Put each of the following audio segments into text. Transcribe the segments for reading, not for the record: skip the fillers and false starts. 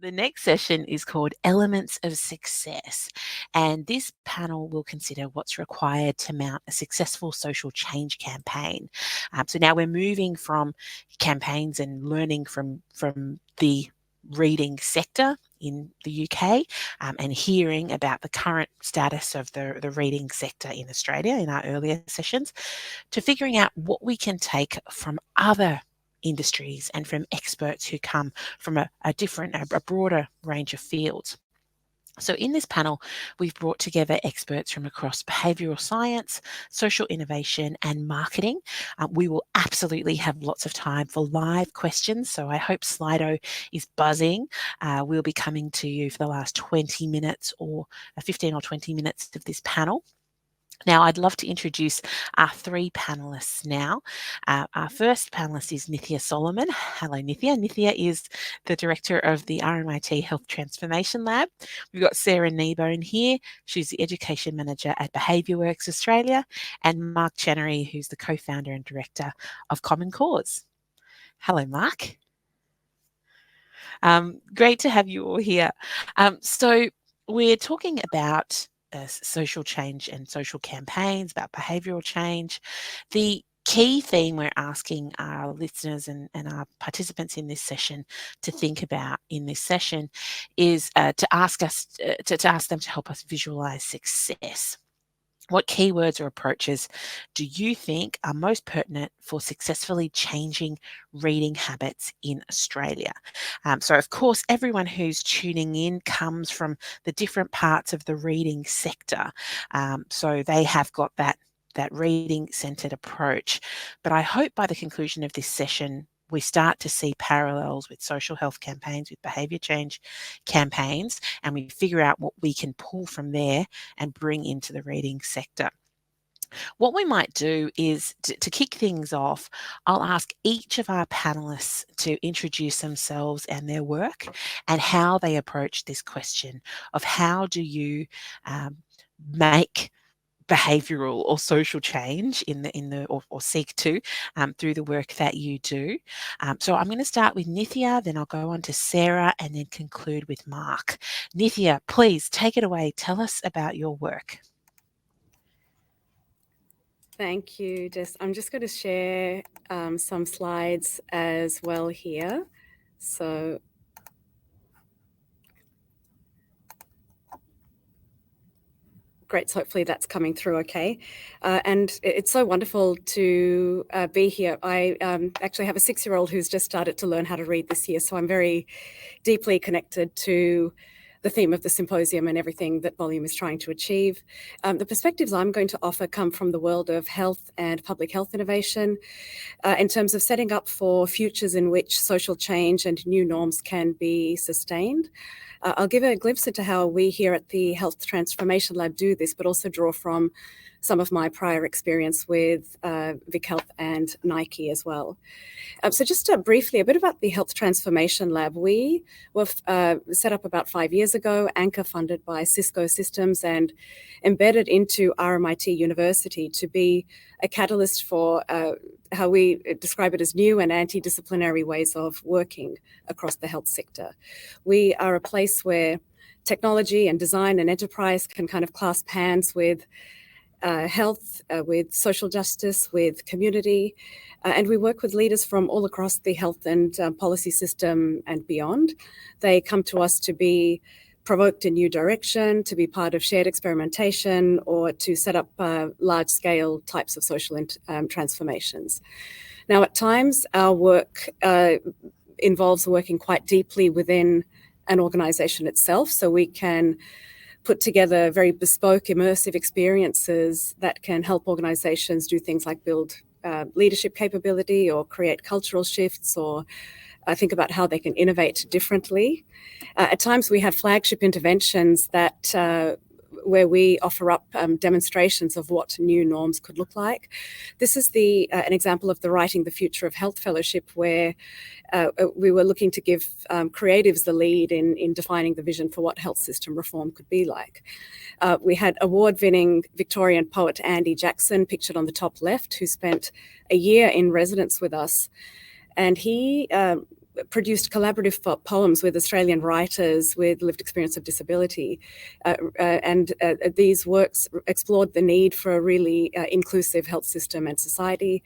The next session is called Elements of Success, and this panel will consider what's required to mount a successful social change campaign. So now we're moving from campaigns and learning from the reading sector in the UK and hearing about the current status of the reading sector in Australia in our earlier sessions, to figuring out what we can take from other industries and from experts who come from a broader range of fields. So in this panel, we've brought together experts from across behavioural science, social innovation and marketing. We will absolutely have lots of time for live questions, so I hope Slido is buzzing. We'll be coming to you for the last 20 minutes or 15 or 20 minutes of this panel. Now, I'd love to introduce our three panellists now. Our first panellist is Nithya Solomon. Hello, Nithya. Nithya is the director of the RMIT Health Transformation Lab. We've got Sarah Kneebone here. She's the education manager at BehaviourWorks Australia, and Mark Chenery, who's the co-founder and director of Common Cause. Hello, Mark. Great to have you all here. So we're talking about social change and social campaigns, about behavioural change. The key theme we're asking our listeners and our participants in this session to think about in this session is to ask them to help us visualise success. What keywords or approaches do you think are most pertinent for successfully changing reading habits in Australia? So, of course, everyone who's tuning in comes from the different parts of the reading sector. So they have got that reading-centred approach. But I hope by the conclusion of this session, we start to see parallels with social health campaigns, with behaviour change campaigns, and we figure out what we can pull from there and bring into the reading sector. What we might do is, to kick things off, I'll ask each of our panellists to introduce themselves and their work and how they approach this question of how do you make behavioural or social change or seek to through the work that you do. So I'm going to start with Nithya, then I'll go on to Sarah and then conclude with Mark. Nithya, please take it away. Tell us about your work. Thank you, Jess. I'm just going to share some slides as well here. So great. So hopefully that's coming through okay. And it's so wonderful to be here. I actually have a 6-year-old who's just started to learn how to read this year. So I'm very deeply connected to the theme of the symposium and everything that Volume is trying to achieve. The perspectives I'm going to offer come from the world of health and public health innovation in terms of setting up for futures in which social change and new norms can be sustained. I'll give a glimpse into how we here at the Health Transformation Lab do this, but also draw from some of my prior experience with Vic Health and Nike as well. So just briefly, a bit about the Health Transformation Lab. We were set up about 5 years ago, anchor funded by Cisco Systems and embedded into RMIT University to be a catalyst for how we describe it as new and anti-disciplinary ways of working across the health sector. We are a place where technology and design and enterprise can kind of clasp hands with health, with social justice, with community, and we work with leaders from all across the health and policy system and beyond. They come to us to be provoked in new direction, to be part of shared experimentation, or to set up large-scale types of social transformations. Now, at times, our work involves working quite deeply within an organization itself, so we can put together very bespoke, immersive experiences that can help organizations do things like build leadership capability or create cultural shifts or think about how they can innovate differently. At times we have flagship interventions that where we offer up demonstrations of what new norms could look like. This is an example of the Writing the Future of Health Fellowship, where we were looking to give creatives the lead in defining the vision for what health system reform could be like. We had award-winning Victorian poet Andy Jackson, pictured on the top left, who spent a year in residence with us. And he produced collaborative poems with Australian writers with lived experience of disability. And these works explored the need for a really inclusive health system and society.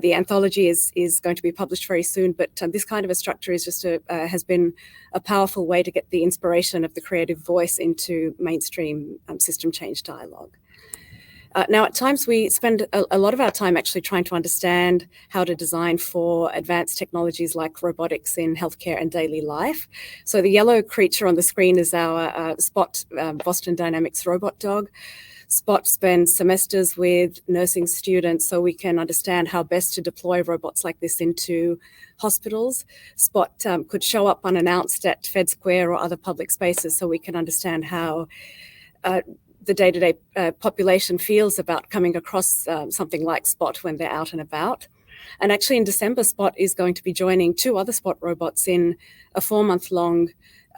The anthology is going to be published very soon, but this kind of a structure is just has been a powerful way to get the inspiration of the creative voice into mainstream system change dialogue. Now, at times we spend a lot of our time actually trying to understand how to design for advanced technologies like robotics in healthcare and daily life. So the yellow creature on the screen is our Spot Boston Dynamics robot dog. Spot spends semesters with nursing students so we can understand how best to deploy robots like this into hospitals. Spot could show up unannounced at Fed Square or other public spaces so we can understand how the day-to-day population feels about coming across something like Spot when they're out and about. And actually in December, Spot is going to be joining 2 other Spot robots in a 4-month-long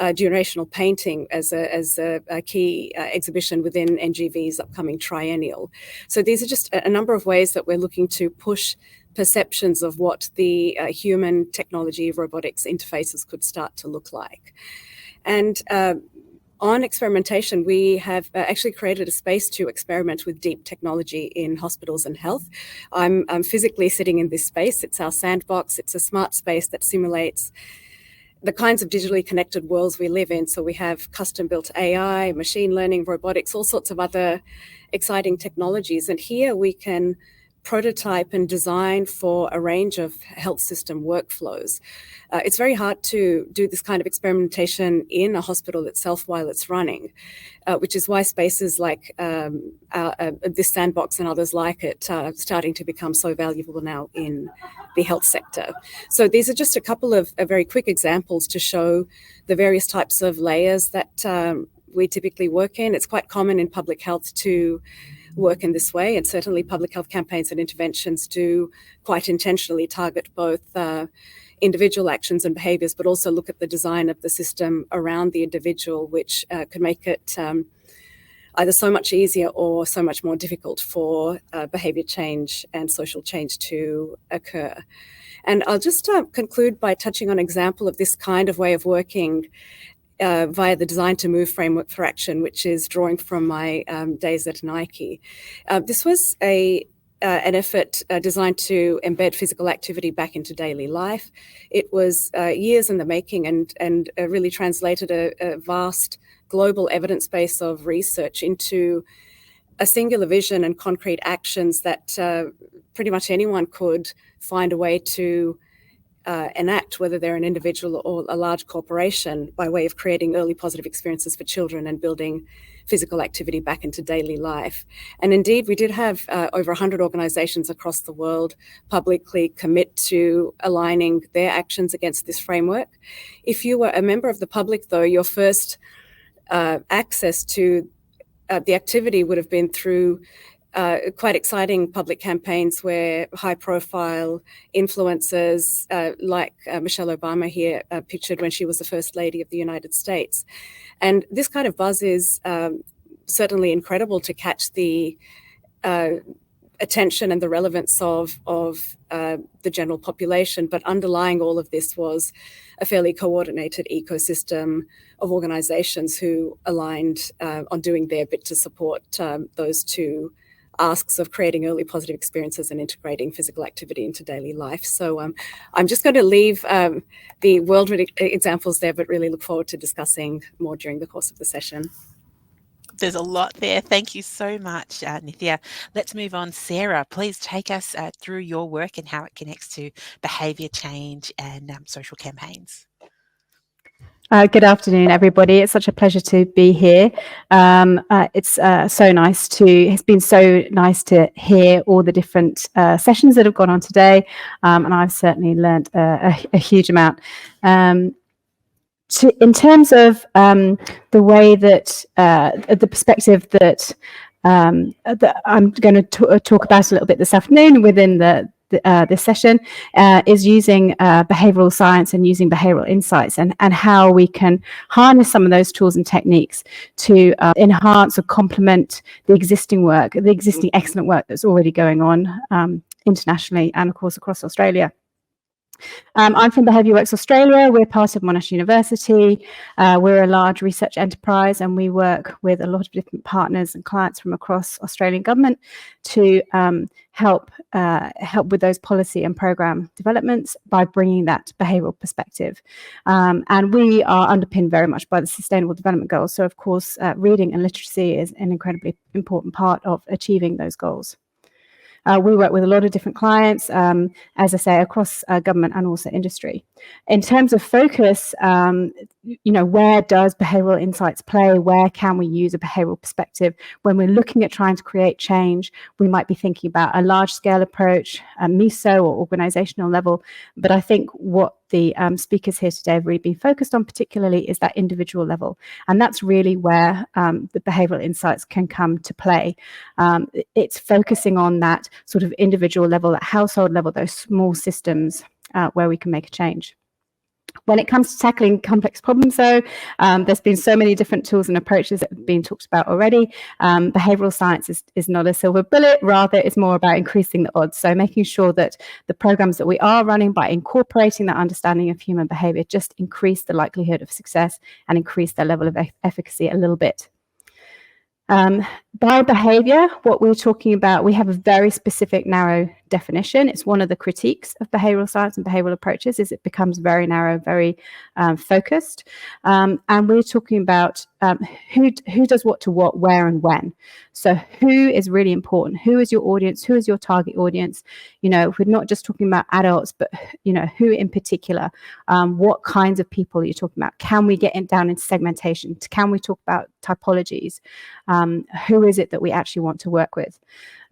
durational painting as a key exhibition within NGV's upcoming triennial. So these are just a number of ways that we're looking to push perceptions of what the human technology robotics interfaces could start to look like. And on experimentation, we have actually created a space to experiment with deep technology in hospitals and health. I'm physically sitting in this space. It's our sandbox. It's a smart space that simulates the kinds of digitally connected worlds we live in. So we have custom-built AI, machine learning, robotics, all sorts of other exciting technologies. And here we can prototype and design for a range of health system workflows. It's very hard to do this kind of experimentation in a hospital itself while it's running, which is why spaces like this sandbox and others like it are starting to become so valuable now in the health sector. So these are just a couple of very quick examples to show the various types of layers that we typically work in. It's quite common in public health to work in this way, and certainly public health campaigns and interventions do quite intentionally target both individual actions and behaviours, but also look at the design of the system around the individual, which could make it either so much easier or so much more difficult for behaviour change and social change to occur. And I'll just conclude by touching on an example of this kind of way of working via the Design to Move framework for action, which is drawing from my days at Nike. This was an effort designed to embed physical activity back into daily life. It was years in the making and really translated a vast global evidence base of research into a singular vision and concrete actions that pretty much anyone could find a way to enact, whether they're an individual or a large corporation, by way of creating early positive experiences for children and building physical activity back into daily life. And indeed, we did have over 100 organizations across the world publicly commit to aligning their actions against this framework. If you were a member of the public, though, your first access to the activity would have been through quite exciting public campaigns where high-profile influencers like Michelle Obama here pictured when she was the First Lady of the United States. And this kind of buzz is certainly incredible to catch the attention and the relevance of the general population, but underlying all of this was a fairly coordinated ecosystem of organizations who aligned on doing their bit to support those two asks of creating early positive experiences and integrating physical activity into daily life. So I'm just going to leave the world examples there, but really look forward to discussing more during the course of the session. There's a lot there. Thank you so much, Nithya. Let's move on. Sarah, please take us through your work and how it connects to behaviour change and social campaigns. Good afternoon, everybody. It's such a pleasure to be here. It's it's been so nice to hear all the different sessions that have gone on today, and I've certainly learned a huge amount. In terms of the way that the perspective that I'm going to talk about a little bit this afternoon within this session is using behavioural science and using behavioural insights and how we can harness some of those tools and techniques to enhance or complement the existing work, the existing excellent work that's already going on internationally and, of course, across Australia. I'm from BehaviourWorks Australia. We're part of Monash University. We're a large research enterprise, and we work with a lot of different partners and clients from across Australian government to help with those policy and program developments by bringing that behavioural perspective. And we are underpinned very much by the Sustainable Development Goals. So, of course, reading and literacy is an incredibly important part of achieving those goals. We work with a lot of different clients, as I say, across government and also industry. In terms of focus, where does behavioural insights play? Where can we use a behavioural perspective? When we're looking at trying to create change, we might be thinking about a large-scale approach, a meso or organisational level. But I think what the speakers here today have really been focused on particularly is that individual level. And that's really where the behavioural insights can come to play. It's focusing on that sort of individual level, that household level, those small systems where we can make a change. When it comes to tackling complex problems, though, there's been so many different tools and approaches that have been talked about already. Behavioural science is not a silver bullet, rather it's more about increasing the odds. So making sure that the programs that we are running, by incorporating that understanding of human behaviour, just increase the likelihood of success and increase their level of efficacy a little bit. By behaviour, what we're talking about, we have a very specific, narrow definition. It's one of the critiques of behavioural science and behavioural approaches is it becomes very narrow, very focused. And we're talking about who does what to what, where and when. So who is really important? Who is your audience? Who is your target audience? We're not just talking about adults, but, who in particular? What kinds of people are you talking about? Can we get down into segmentation? Can we talk about typologies? Who is it that we actually want to work with?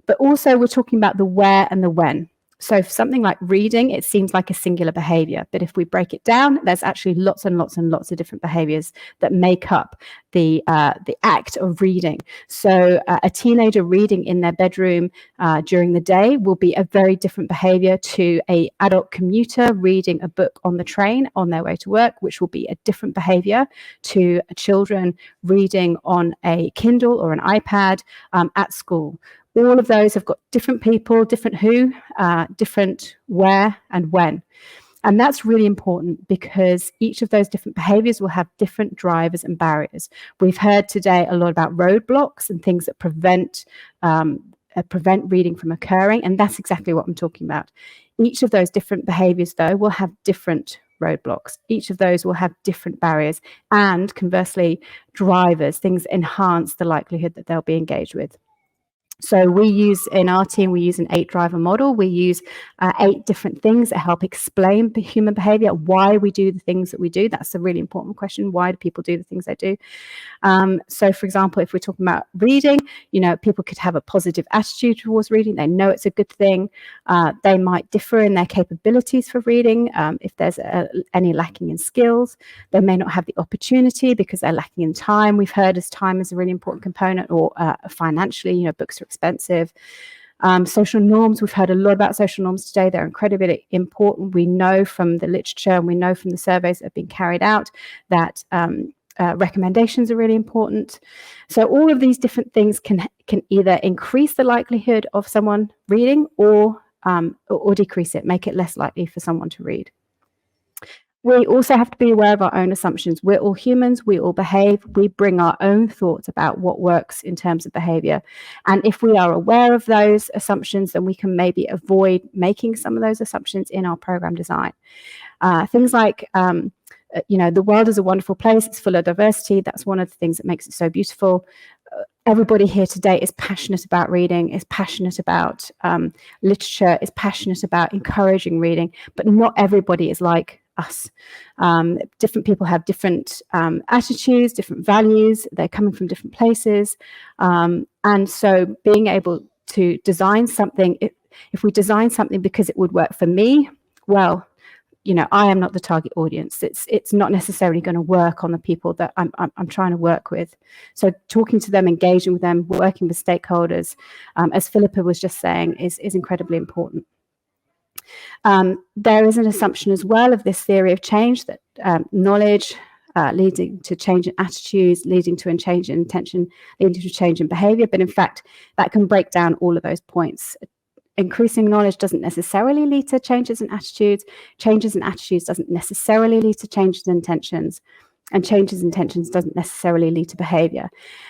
But also we're talking about the where and the when. So for something like reading, it seems like a singular behavior. But if we break it down, there's actually lots and lots and lots of different behaviors that make up the act of reading. So a teenager reading in their bedroom during the day will be a very different behavior to an adult commuter reading a book on the train on their way to work, which will be a different behavior to children reading on a Kindle or an iPad at school. All of those have got different people, different who, different where and when. And that's really important because each of those different behaviors will have different drivers and barriers. We've heard today a lot about roadblocks and things that prevent reading from occurring. And that's exactly what I'm talking about. Each of those different behaviors, though, will have different roadblocks. Each of those will have different barriers and conversely drivers, things that enhance the likelihood that they'll be engaged with. So we use, in our team, we use an 8-driver model. We use 8 different things that help explain human behavior, why we do the things that we do. That's a really important question. Why do people do the things they do? So, for example, if we're talking about reading, people could have a positive attitude towards reading. They know it's a good thing. They might differ in their capabilities for reading. If there's any lacking in skills, they may not have the opportunity because they're lacking in time. We've heard as time is a really important component, or financially, books are expensive. Social norms, we've heard a lot about social norms today. They're incredibly important. We know from the literature and we know from the surveys that have been carried out that recommendations are really important. So all of these different things can either increase the likelihood of someone reading or decrease it, make it less likely for someone to read. We also have to be aware of our own assumptions. We're all humans, we all behave, we bring our own thoughts about what works in terms of behavior. And if we are aware of those assumptions, then we can maybe avoid making some of those assumptions in our program design. Things like, the world is a wonderful place, it's full of diversity. That's one of the things that makes it so beautiful. Everybody here today is passionate about reading, is passionate about literature, is passionate about encouraging reading, but not everybody is like us. Different people have different attitudes, different values. They're coming from different places. And so being able to design something, if we design something because it would work for me, well, I am not the target audience. It's not necessarily going to work on the people that I'm trying to work with. So talking to them, engaging with them, working with stakeholders, as Philippa was just saying, is incredibly important. There is an assumption as well of this theory of change that knowledge leading to change in attitudes, leading to a change in intention, leading to a change in behavior. But in fact, that can break down all of those points. increasing knowledge doesn't necessarily lead to changes in attitudes. Changes in attitudes doesn't necessarily lead to changes in intentions. And changes in intentions doesn't necessarily lead to behavior.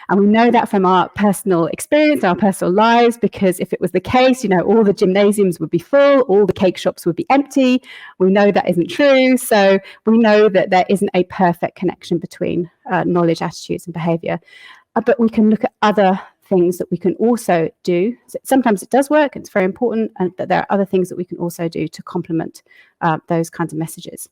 And we know that from our personal experience, our personal lives, because if it was the case, all the gymnasiums would be full, all the cake shops would be empty. We know that isn't true. So we know that there isn't a perfect connection between knowledge, attitudes, and behavior. But we can look at other things that we can also do. Sometimes it does work, it's very important, but there are other things that we can also do to complement those kinds of messages.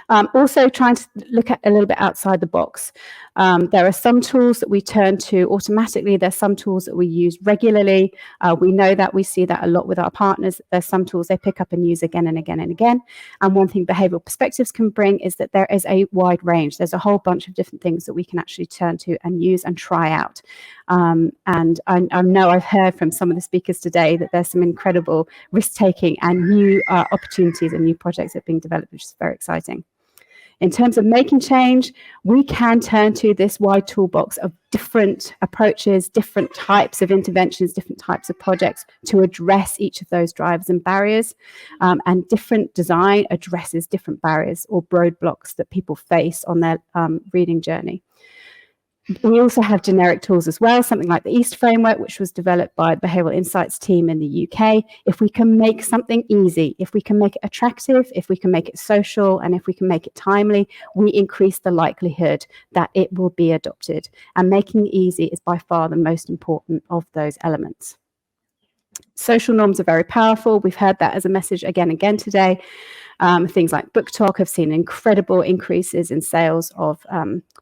Also trying to look at a little bit outside the box. There are some tools that we turn to automatically. There's some tools that we use regularly. We know that, we see that a lot with our partners. There's some tools they pick up and use again and again and again. And one thing behavioural perspectives can bring is that there is a wide range. There's a whole bunch of different things that we can actually turn to and use and try out. And I know I've heard from some of the speakers today that there's some incredible risk-taking and new opportunities and new projects that are being developed, which is very exciting. In terms of making change, we can turn to this wide toolbox of different approaches, different types of interventions, different types of projects to address each of those drivers and barriers. And different design addresses different barriers or roadblocks that people face on their reading journey. We also have generic tools as well, something like the EAST framework, which was developed by the Behavioural Insights team in the UK. If we can make something easy, if we can make it attractive, if we can make it social, and if we can make it timely, we increase the likelihood that it will be adopted. And making it easy is by far the most important of those elements. Social norms are very powerful. We've heard that as a message again and again today. Things like Book Talk have seen incredible increases in sales of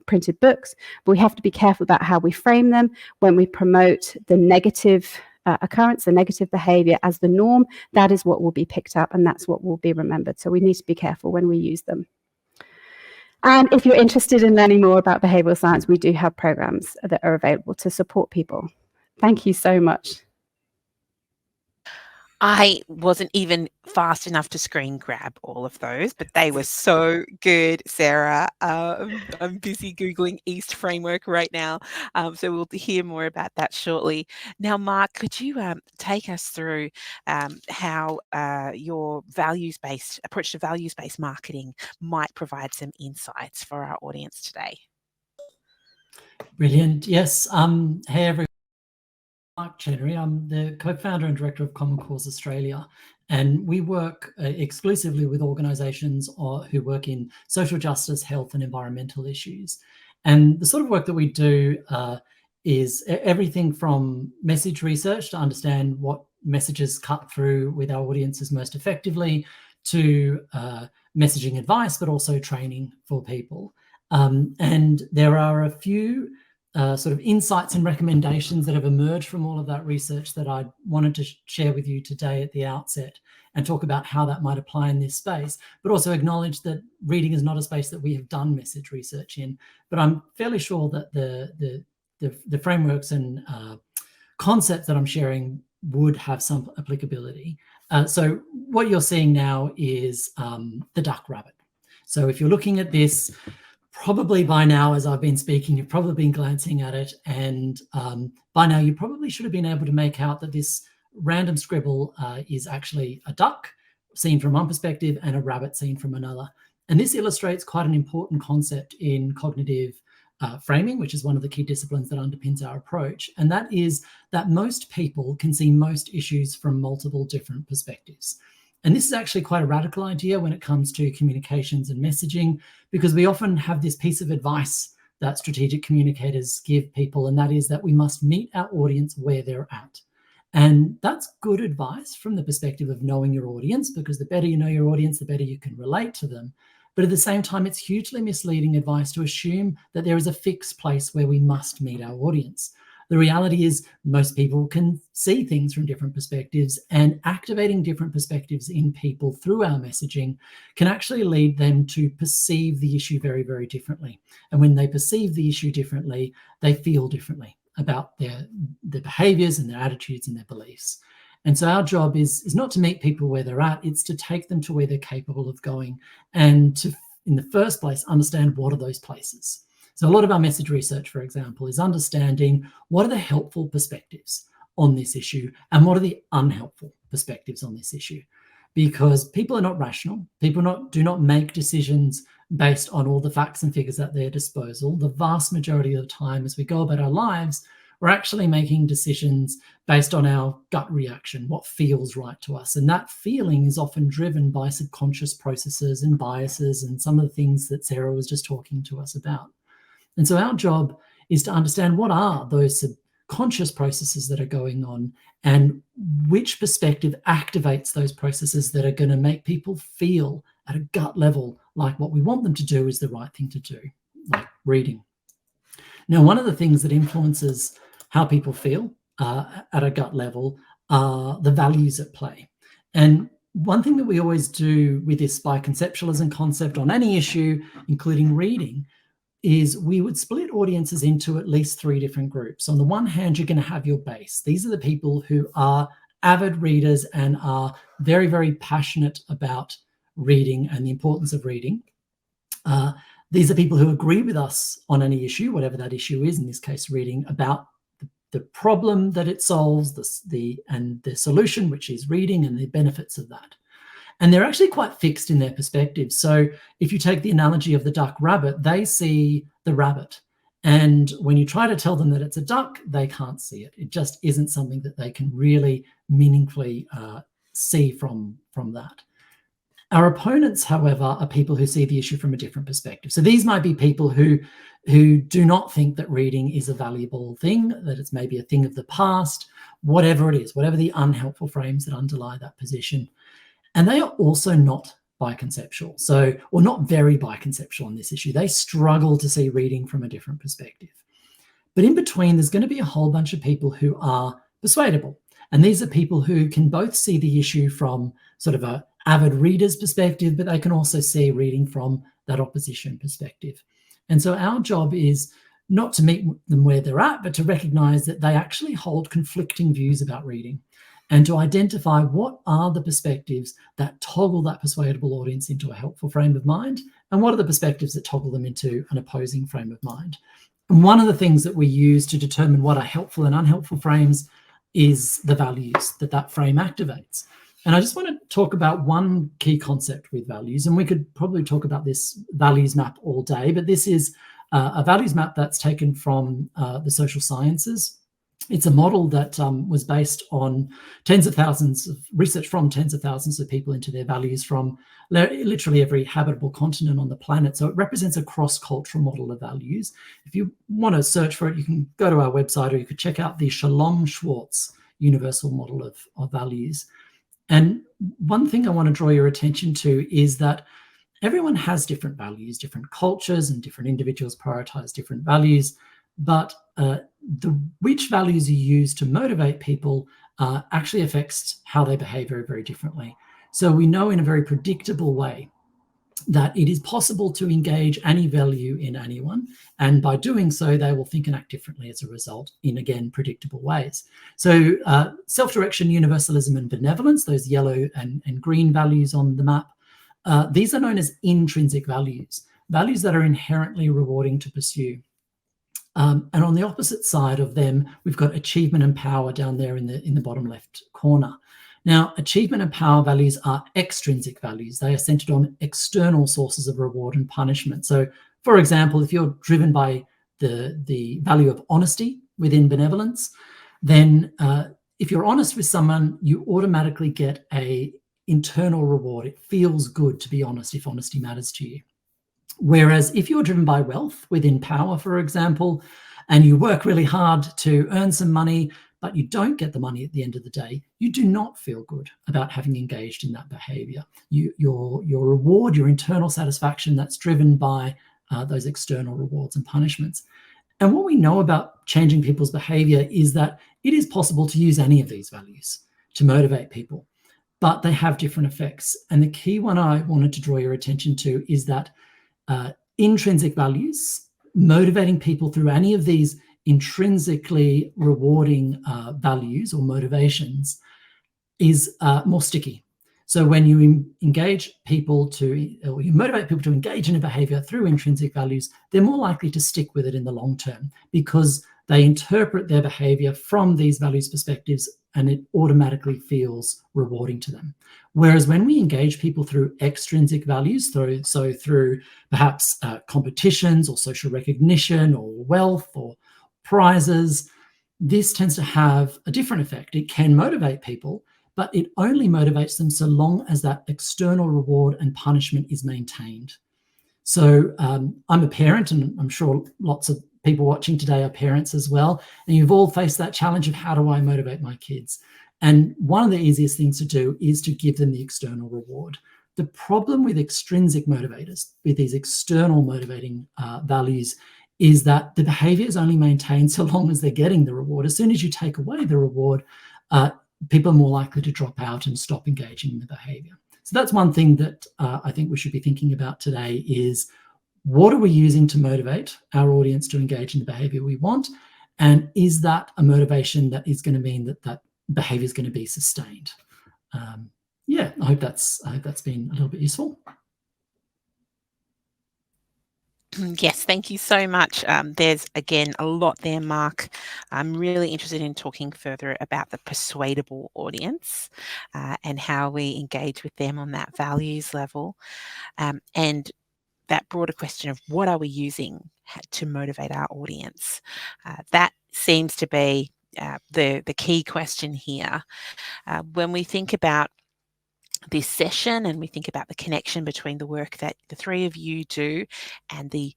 printed books, but we have to be careful about how we frame them. When we promote the negative occurrence, the negative behaviour as the norm, that is what will be picked up and that's what will be remembered. So we need to be careful when we use them. And if you're interested in learning more about behavioural science, we do have programs that are available to support people. Thank you so much. I wasn't even fast enough to screen grab all of those, but they were so good, Sarah. I'm busy Googling EAST framework right now, so we'll hear more about that shortly. Now, Mark, could you take us through how your values-based approach to values-based marketing might provide some insights for our audience today? Brilliant. Yes. Hey, everyone. Mark Chenery. I'm the co-founder and director of Common Cause Australia, and we work exclusively with organisations who work in social justice, health and environmental issues. And the sort of work that we do is everything from message research to understand what messages cut through with our audiences most effectively, to messaging advice, but also training for people. And there are a few sort of insights and recommendations that have emerged from all of that research that I wanted to share with you today at the outset and talk about how that might apply in this space, but also acknowledge that reading is not a space that we have done message research in. But I'm fairly sure that the frameworks and concepts that I'm sharing would have some applicability. So what you're seeing now is the duck rabbit. So if you're looking at this, probably by now, as I've been speaking, you've probably been glancing at it, and by now you probably should have been able to make out that this random scribble is actually a duck seen from one perspective and a rabbit seen from another. And this illustrates quite an important concept in cognitive framing, which is one of the key disciplines that underpins our approach, and that is that most people can see most issues from multiple different perspectives. And this is actually quite a radical idea when it comes to communications and messaging, because we often have this piece of advice that strategic communicators give people, and that is that we must meet our audience where they're at. And that's good advice from the perspective of knowing your audience, because the better you know your audience, the better you can relate to them. But at the same time, it's hugely misleading advice to assume that there is a fixed place where we must meet our audience. The reality is most people can see things from different perspectives, and activating different perspectives in people through our messaging can actually lead them to perceive the issue very, very differently. And when they perceive the issue differently, they feel differently about their behaviours and their attitudes and their beliefs. And so our job is not to meet people where they're at, it's to take them to where they're capable of going, and to, in the first place, understand what are those places. So a lot of our message research, for example, is understanding what are the helpful perspectives on this issue and what are the unhelpful perspectives on this issue. Because people are not rational. People do not make decisions based on all the facts and figures at their disposal. The vast majority of the time as we go about our lives, we're actually making decisions based on our gut reaction, what feels right to us. And that feeling is often driven by subconscious processes and biases and some of the things that Sarah was just talking to us about. And so our job is to understand what are those subconscious processes that are going on and which perspective activates those processes that are going to make people feel at a gut level like what we want them to do is the right thing to do, like reading. Now, one of the things that influences how people feel at a gut level are the values at play. And one thing that we always do with this biconceptualism concept on any issue, including reading, is we would split audiences into at least 3 different groups. On the one hand, you're going to have your base. These are the people who are avid readers and are very, very passionate about reading and the importance of reading. These are people who agree with us on any issue, whatever that issue is, in this case, reading, about the problem that it solves, and the solution, which is reading, and the benefits of that. And they're actually quite fixed in their perspective. So if you take the analogy of the duck rabbit, they see the rabbit. And when you try to tell them that it's a duck, they can't see it. It just isn't something that they can really meaningfully see from that. Our opponents, however, are people who see the issue from a different perspective. So these might be people who do not think that reading is a valuable thing, that it's maybe a thing of the past, whatever it is, whatever the unhelpful frames that underlie that position. And they are also not biconceptual, or not very biconceptual on this issue. They struggle to see reading from a different perspective. But in between, there's going to be a whole bunch of people who are persuadable. And these are people who can both see the issue from sort of a avid reader's perspective, but they can also see reading from that opposition perspective. And so our job is not to meet them where they're at, but to recognize that they actually hold conflicting views about reading, and to identify what are the perspectives that toggle that persuadable audience into a helpful frame of mind, and what are the perspectives that toggle them into an opposing frame of mind. And one of the things that we use to determine what are helpful and unhelpful frames is the values that frame activates. And I just want to talk about one key concept with values, and we could probably talk about this values map all day, but this is a values map that's taken from the social sciences. It's a model that was based on tens of thousands of research from tens of thousands of people into their values from literally every habitable continent on the planet. So it represents a cross-cultural model of values. If you want to search for it, you can go to our website, or you could check out the Shalom-Schwartz universal model of values. And one thing I want to draw your attention to is that everyone has different values, different cultures, and different individuals prioritize different values. But which values you use to motivate people actually affects how they behave very, very differently. So we know in a very predictable way that it is possible to engage any value in anyone, and by doing so, they will think and act differently as a result in, again, predictable ways. So self-direction, universalism, and benevolence, those yellow and green values on the map, these are known as intrinsic values, values that are inherently rewarding to pursue. And on the opposite side of them, we've got achievement and power down there in the bottom left corner. Now, achievement and power values are extrinsic values. They are centered on external sources of reward and punishment. So, for example, if you're driven by the value of honesty within benevolence, then if you're honest with someone, you automatically get an internal reward. It feels good to be honest if honesty matters to you. Whereas if you're driven by wealth within power, for example, and you work really hard to earn some money, but you don't get the money at the end of the day, you do not feel good about having engaged in that behavior. Your reward, your internal satisfaction, that's driven by those external rewards and punishments. And what we know about changing people's behavior is that it is possible to use any of these values to motivate people, but they have different effects. And the key one I wanted to draw your attention to is that intrinsic values, motivating people through any of these intrinsically rewarding values or motivations, is more sticky. So when you engage people or you motivate people to engage in a behavior through intrinsic values, they're more likely to stick with it in the long term because they interpret their behavior from these values perspectives, and it automatically feels rewarding to them. Whereas when we engage people through extrinsic values, so through perhaps competitions or social recognition or wealth or prizes, this tends to have a different effect. It can motivate people, but it only motivates them so long as that external reward and punishment is maintained. So I'm a parent, and I'm sure lots of people watching today are parents as well, and you've all faced that challenge of how do I motivate my kids? And one of the easiest things to do is to give them the external reward. The problem with extrinsic motivators, with these external motivating values, is that the behavior is only maintained so long as they're getting the reward. As soon as you take away the reward, people are more likely to drop out and stop engaging in the behavior. So that's one thing that I think we should be thinking about today is, what are we using to motivate our audience to engage in the behavior we want? And is that a motivation that is going to mean that that behavior is going to be sustained? Yeah, I hope that's been a little bit useful. Yes, thank you so much. There's, again, a lot there, Mark. I'm really interested in talking further about the persuadable audience and how we engage with them on that values level, and that broader question of what are we using to motivate our audience. That seems to be the key question here. When we think about this session and we think about the connection between the work that the three of you do and the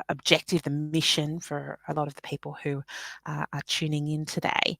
objective, the mission for a lot of the people who are tuning in today,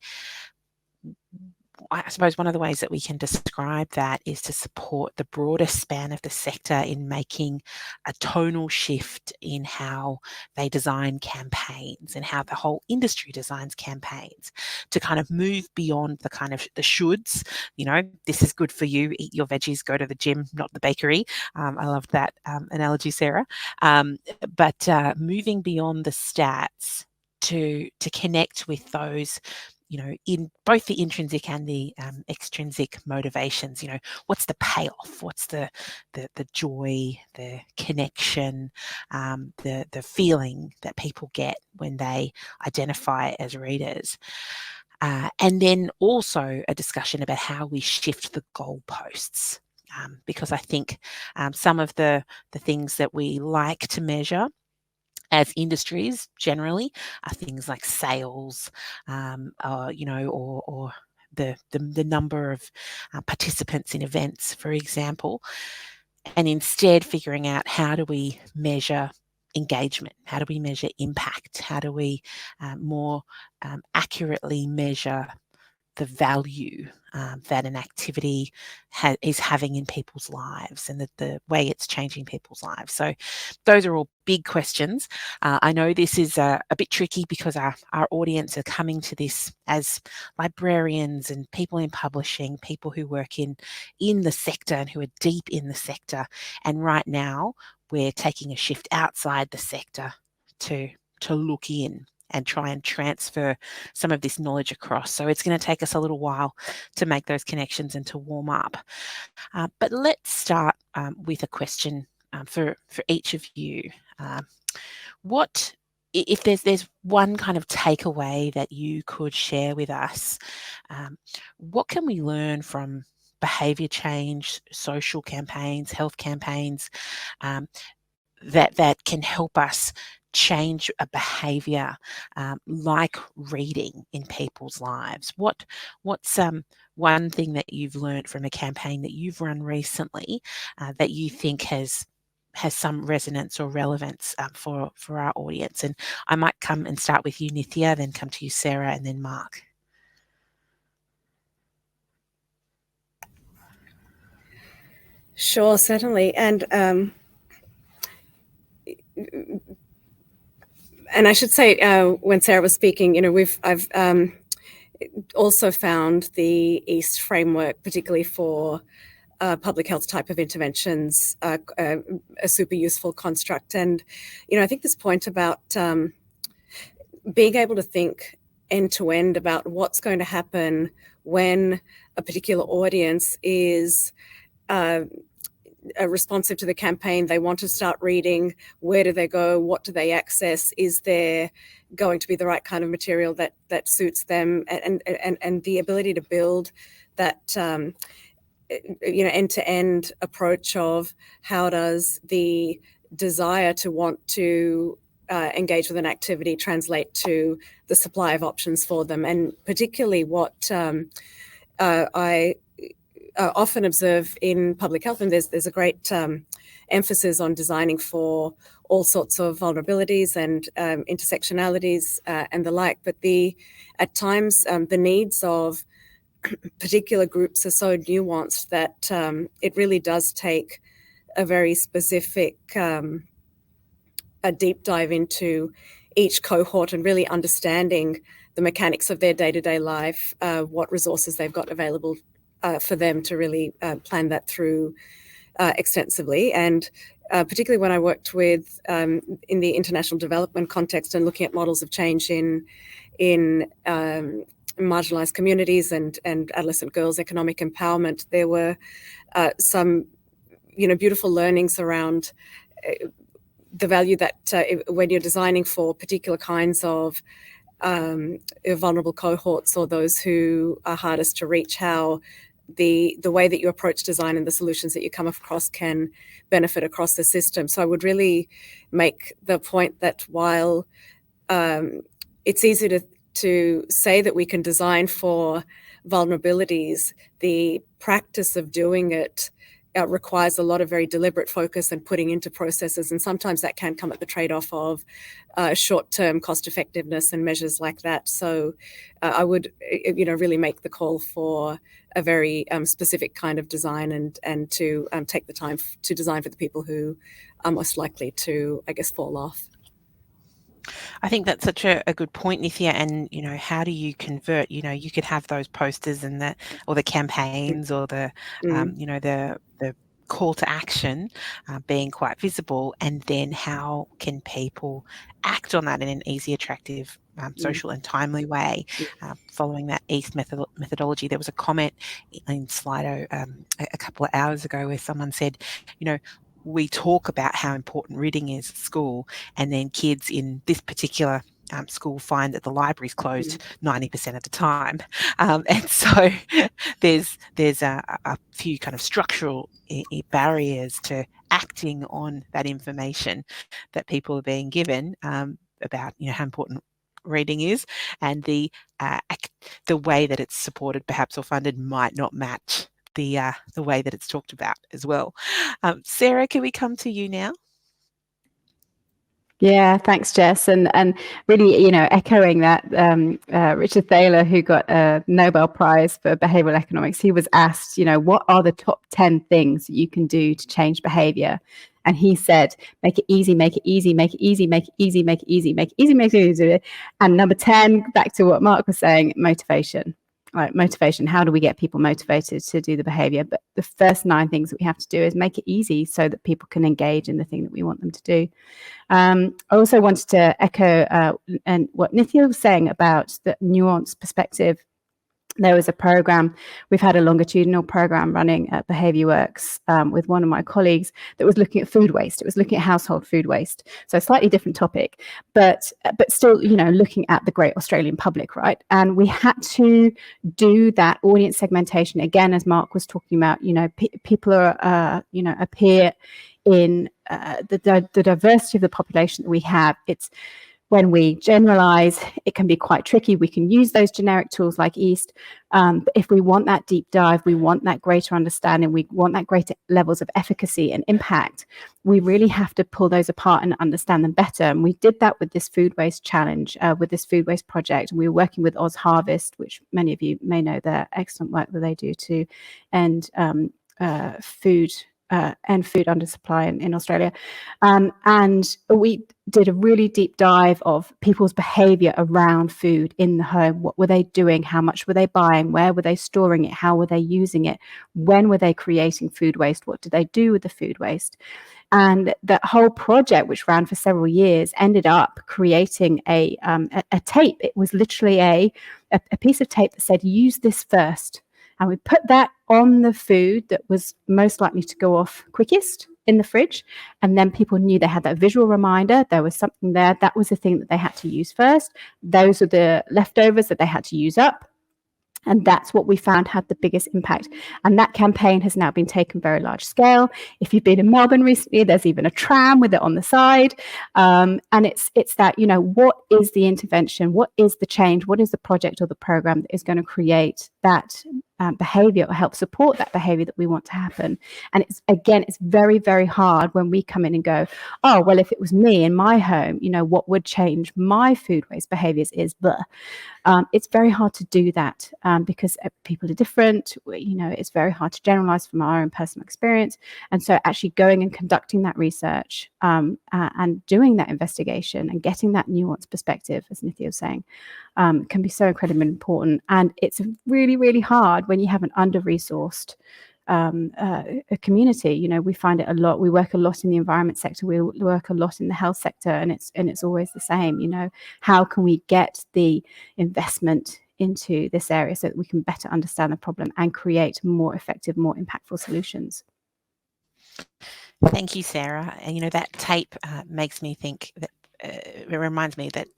I suppose one of the ways that we can describe that is to support the broader span of the sector in making a tonal shift in how they design campaigns and how the whole industry designs campaigns, to kind of move beyond the kind of the shoulds. You know, this is good for you, eat your veggies, go to the gym, not the bakery. I loved that analogy, Sarah. But moving beyond the stats to connect with those, you know, in both the intrinsic and the extrinsic motivations. You know, what's the payoff? What's the joy, the connection, the feeling that people get when they identify as readers? And then also a discussion about how we shift the goalposts. Because I think some of the things that we like to measure as industries generally are things like sales, you know, or the number of participants in events, for example, and instead figuring out how do we measure engagement, how do we measure impact, how do we more accurately measure the value that an activity is having in people's lives and the way it's changing people's lives. So those are all big questions. I know this is a bit tricky because our audience are coming to this as librarians and people in publishing, people who work in the sector and who are deep in the sector. And right now we're taking a shift outside the sector to look in and try and transfer some of this knowledge across. So it's going to take us a little while to make those connections and to warm up. But let's start with a question for each of you. What, if there's one kind of takeaway that you could share with us, what can we learn from behaviour change, social campaigns, health campaigns, that can help us change a behaviour like reading in people's lives? What's one thing that you've learned from a campaign that you've run recently that you think has some resonance or relevance for our audience? And I might come and start with you, Nithya, then come to you, Sarah, and then Mark. Sure, certainly. And I should say, when Sarah was speaking, you know, I've also found the EAST framework, particularly for public health type of interventions, a super useful construct. And, you know, I think this point about being able to think end to end about what's going to happen when a particular audience is responsive to the campaign. They want to start reading. Where do they go? What do they access? Is there going to be the right kind of material that suits them? And the ability to build that end-to-end approach of how does the desire to want to engage with an activity translate to the supply of options for them. And particularly what I often observe in public health, and there's a great emphasis on designing for all sorts of vulnerabilities and intersectionalities and the like, but at times the needs of particular groups are so nuanced that it really does take a very specific a deep dive into each cohort and really understanding the mechanics of their day-to-day life, what resources they've got available for them to really plan that through extensively. And particularly when I worked with in the international development context and looking at models of change in marginalized communities and adolescent girls' economic empowerment, there were some beautiful learnings around the value that when you're designing for particular kinds of vulnerable cohorts or those who are hardest to reach, how the way that you approach design and the solutions that you come across can benefit across the system. So I would really make the point that while it's easy to say that we can design for vulnerabilities, the practice of doing it requires a lot of very deliberate focus and putting into processes, and sometimes that can come at the trade-off of short-term cost effectiveness and measures like that. So I would really make the call for a very specific kind of design and to take the time to design for the people who are most likely to, I guess, fall off. I think that's such a good point, Nithya. And how do you convert? You could have those posters and the campaigns or the call to action being quite visible, and then how can people act on that in an easy, attractive, social and timely way, following that EAST methodology. There was a comment in Slido a couple of hours ago where someone said, we talk about how important reading is at school, and then kids in this particular school find that the library's closed 90% of the time. And so there's a few kind of structural barriers to acting on that information that people are being given about how important reading is, and the way that it's supported perhaps or funded might not match the way that it's talked about as well. Sarah, can we come to you now? Yeah, thanks, Jess. And really, echoing that, Richard Thaler, who got a Nobel Prize for behavioral economics, he was asked, what are the top 10 things that you can do to change behavior? And he said, make it easy, make it easy, make it easy, make it easy, make it easy, make it easy, make it easy. And number 10, back to what Mark was saying, motivation. Like motivation, how do we get people motivated to do the behavior? But the first 9 things that we have to do is make it easy so that people can engage in the thing that we want them to do. I also wanted to echo and what Nithya was saying about the nuanced perspective. There was a program, we've had a longitudinal program running at BehaviourWorks with one of my colleagues that was looking at food waste. It was looking at household food waste. So a slightly different topic, but still, looking at the great Australian public, right? And we had to do that audience segmentation again, as Mark was talking about. People are, appear in the diversity of the population that we have. It's when we generalize, it can be quite tricky. We can use those generic tools like EAST, but if we want that deep dive, we want that greater understanding, we want that greater levels of efficacy and impact, we really have to pull those apart and understand them better. And we did that with this food waste challenge, with this food waste project. And we were working with Oz Harvest, which many of you may know their excellent work that they do to end food undersupply in Australia. And we did a really deep dive of people's behavior around food in the home. What were they doing? How much were they buying? Where were they storing it? How were they using it? When were they creating food waste? What did they do with the food waste? And that whole project, which ran for several years, ended up creating a tape. It was literally a piece of tape that said, use this first. and we put that on the food that was most likely to go off quickest in the fridge. And then people knew they had that visual reminder. There was something there. That was the thing that they had to use first. Those were the leftovers that they had to use up. And that's what we found had the biggest impact. And that campaign has now been taken very large scale. If you've been in Melbourne recently, there's even a tram with it on the side. And it's that, you know, what is the intervention? What is the change? What is the project or the program that is going to create that behavior or help support that behavior that we want to happen? And it's very, very hard when we come in and go, oh, well, if it was me in my home, you know, what would change my food waste behaviors is blah. It's very hard to do that because people are different. You know, it's very hard to generalize from our own personal experience. And so actually going and conducting that research and doing that investigation and getting that nuanced perspective, as Nithya was saying, can be so incredibly important. And it's really, really hard when you have an under-resourced a community. You know, we find it a lot. We work a lot in the environment sector. We work a lot in the health sector, and it's always the same. You know, how can we get the investment into this area so that we can better understand the problem and create more effective, more impactful solutions? Thank you, Sarah. And you know, that tape makes me think that it reminds me that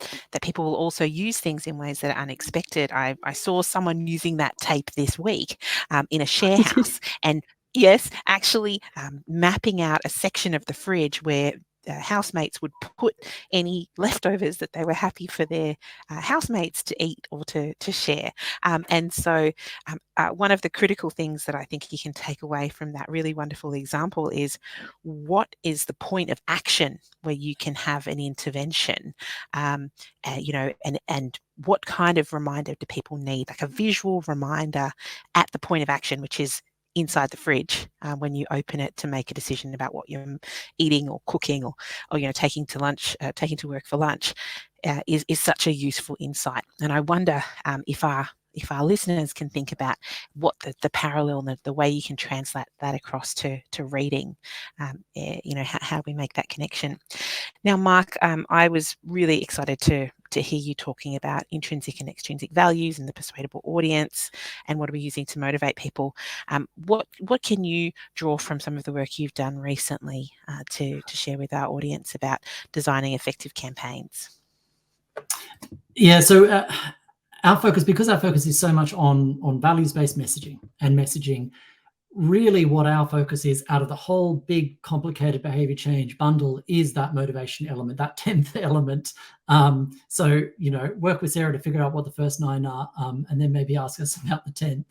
people will also use things in ways that are unexpected. I saw someone using that tape this week in a share house, and yes, actually mapping out a section of the fridge where housemates would put any leftovers that they were happy for their housemates to eat or to share. And so one of the critical things that I think you can take away from that really wonderful example is, what is the point of action where you can have an intervention? You know, and what kind of reminder do people need? Like a visual reminder at the point of action, which is inside the fridge when you open it to make a decision about what you're eating or cooking or you know, taking to work for lunch, is such a useful insight. And I wonder if our listeners can think about what the parallel, the way you can translate that across to reading, you know, how we make that connection. Now, Mark, I was really excited to hear you talking about intrinsic and extrinsic values and the persuadable audience and what are we using to motivate people. What can you draw from some of the work you've done recently to share with our audience about designing effective campaigns? Yeah, so our focus is so much on values-based messaging and messaging. Really what our focus is out of the whole big complicated behavior change bundle is that motivation element, that 10th element. So, you know, work with Sarah to figure out what the first 9 are, and then maybe ask us about the 10th.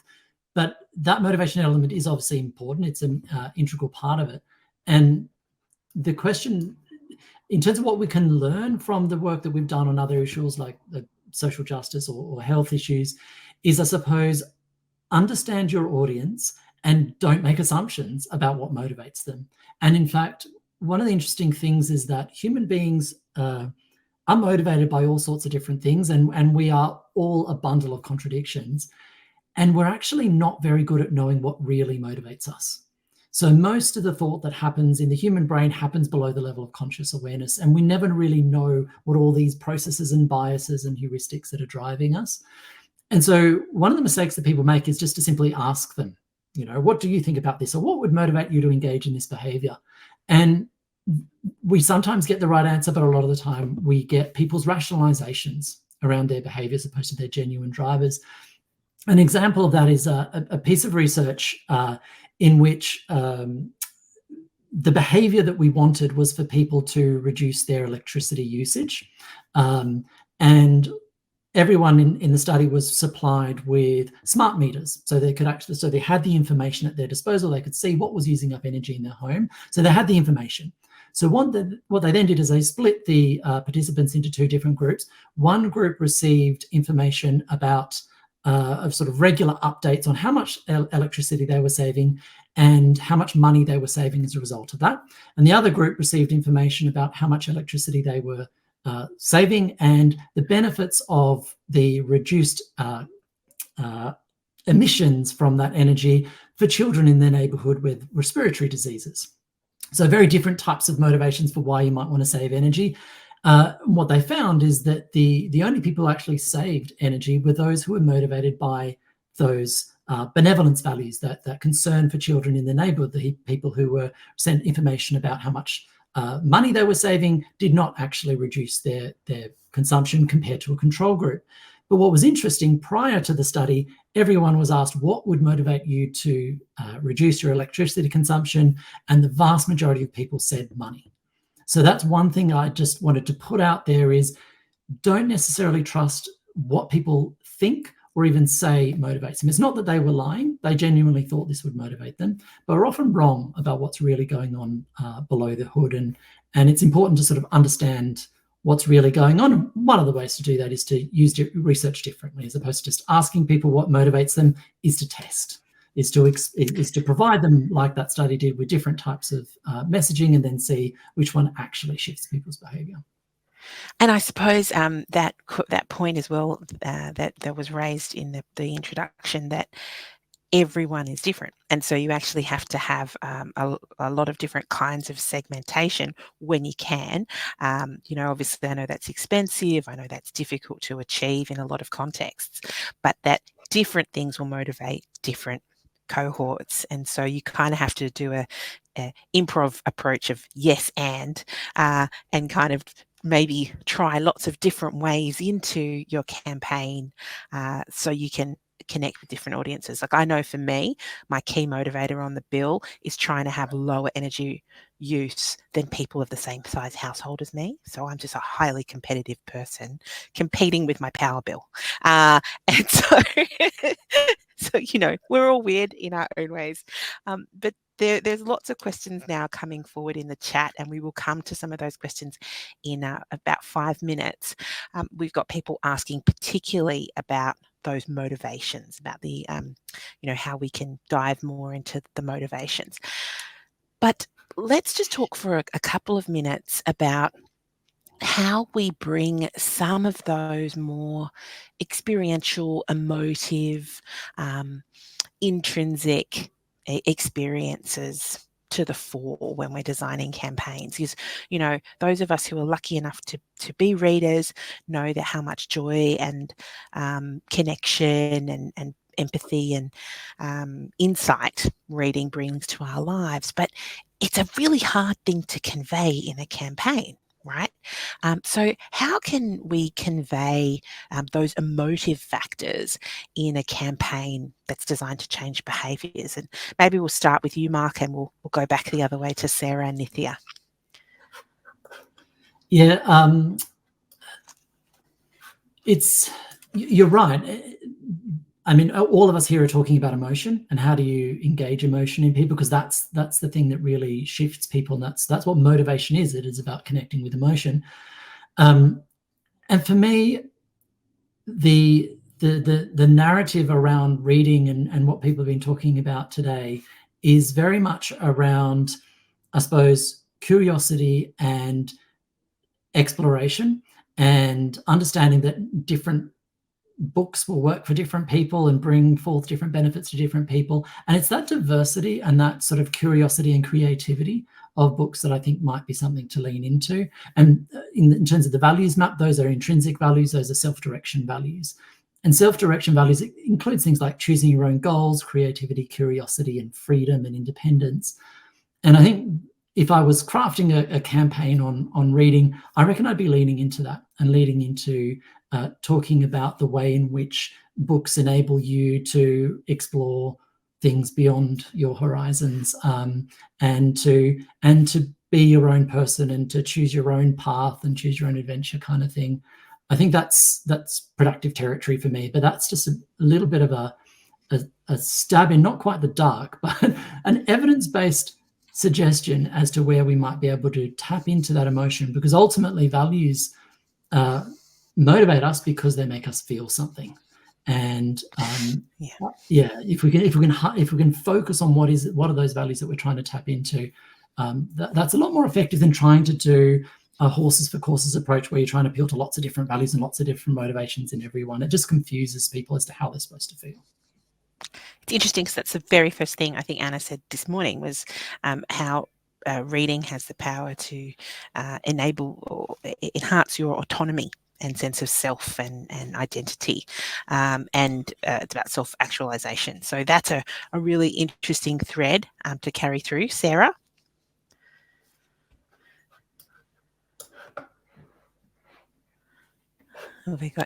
But that motivation element is obviously important. It's an integral part of it. And the question, in terms of what we can learn from the work that we've done on other issues like social justice or health issues, is, I suppose, understand your audience and don't make assumptions about what motivates them. And in fact, one of the interesting things is that human beings are motivated by all sorts of different things, and we are all a bundle of contradictions. And we're actually not very good at knowing what really motivates us. So most of the thought that happens in the human brain happens below the level of conscious awareness, and we never really know what all these processes and biases and heuristics that are driving us. And so one of the mistakes that people make is just to simply ask them, you know, what do you think about this? Or what would motivate you to engage in this behavior? And we sometimes get the right answer, but a lot of the time we get people's rationalizations around their behaviors opposed to their genuine drivers. An example of that is a piece of research in which the behavior that we wanted was for people to reduce their electricity usage. And everyone in the study was supplied with smart meters, so they had the information at their disposal. They could see what was using up energy in their home, so they had the information. So what they then did is they split the participants into 2 different groups. One group received information about of sort of regular updates on how much electricity they were saving and how much money they were saving as a result of that. And the other group received information about how much electricity they were saving and the benefits of the reduced emissions from that energy for children in their neighbourhood with respiratory diseases. So very different types of motivations for why you might want to save energy. What they found is that the only people who actually saved energy were those who were motivated by those benevolence values, that concern for children in the neighbourhood, the people who were sent information about how much money they were saving did not actually reduce their consumption compared to a control group. But what was interesting, prior to the study, everyone was asked what would motivate you to reduce your electricity consumption, and the vast majority of people said money. So that's one thing I just wanted to put out there is, don't necessarily trust what people think or even say motivates them. It's not that they were lying. They genuinely thought this would motivate them, but we're often wrong about what's really going on below the hood. And it's important to sort of understand what's really going on. And one of the ways to do that is to use research differently, as opposed to just asking people what motivates them, is to test, is to provide them, like that study did, with different types of messaging, and then see which one actually shifts people's behaviour. And I suppose that point as well that was raised in the introduction, that everyone is different, and so you actually have to have a lot of different kinds of segmentation when you can. Obviously, I know that's expensive. I know that's difficult to achieve in a lot of contexts, but that different things will motivate different cohorts, and so you kind of have to do a improv approach of yes and kind of maybe try lots of different ways into your campaign so you can connect with different audiences. Like, I know for me, my key motivator on the bill is trying to have lower energy use than people of the same size household as me. So I'm just a highly competitive person competing with my power bill. And so, we're all weird in our own ways. But there's lots of questions now coming forward in the chat, and we will come to some of those questions in about 5 minutes. We've got people asking particularly about those motivations, about the, how we can dive more into the motivations. But let's just talk for a couple of minutes about how we bring some of those more experiential, emotive, intrinsic experiences to the fore when we're designing campaigns. Because, those of us who are lucky enough to be readers know that how much joy and connection and empathy and insight reading brings to our lives. But it's a really hard thing to convey in a campaign, right? So how can we convey those emotive factors in a campaign that's designed to change behaviours? And maybe we'll start with you, Mark, and we'll go back the other way to Sarah and Nithya. Yeah, you're right. I mean, all of us here are talking about emotion and how do you engage emotion in people, because that's the thing that really shifts people, and that's what motivation is. It is about connecting with emotion. And for me, the narrative around reading and what people have been talking about today is very much around, I suppose, curiosity and exploration, and understanding that different books will work for different people and bring forth different benefits to different people. And it's that diversity and that sort of curiosity and creativity of books that I think might be something to lean into. And in terms of the values map, those are intrinsic values, those are self-direction values. And self-direction values includes things like choosing your own goals, creativity, curiosity, and freedom and independence. And I think if I was crafting a campaign on reading, I reckon I'd be leaning into that and leading into talking about the way in which books enable you to explore things beyond your horizons, and to be your own person and to choose your own path and choose your own adventure, kind of thing. I think that's productive territory for me, but that's just a little bit of a stab in, not quite the dark, but an evidence-based suggestion as to where we might be able to tap into that emotion, because ultimately values motivate us because they make us feel something. And if we can focus on what are those values that we're trying to tap into, that's a lot more effective than trying to do a horses for courses approach where you're trying to appeal to lots of different values and lots of different motivations in everyone. It just confuses people as to how they're supposed to feel. It's interesting because that's the very first thing I think Anna said this morning was how reading has the power to enable or enhance your autonomy sense of self and identity, and it's about self-actualization. So that's a really interesting thread to carry through. Sarah?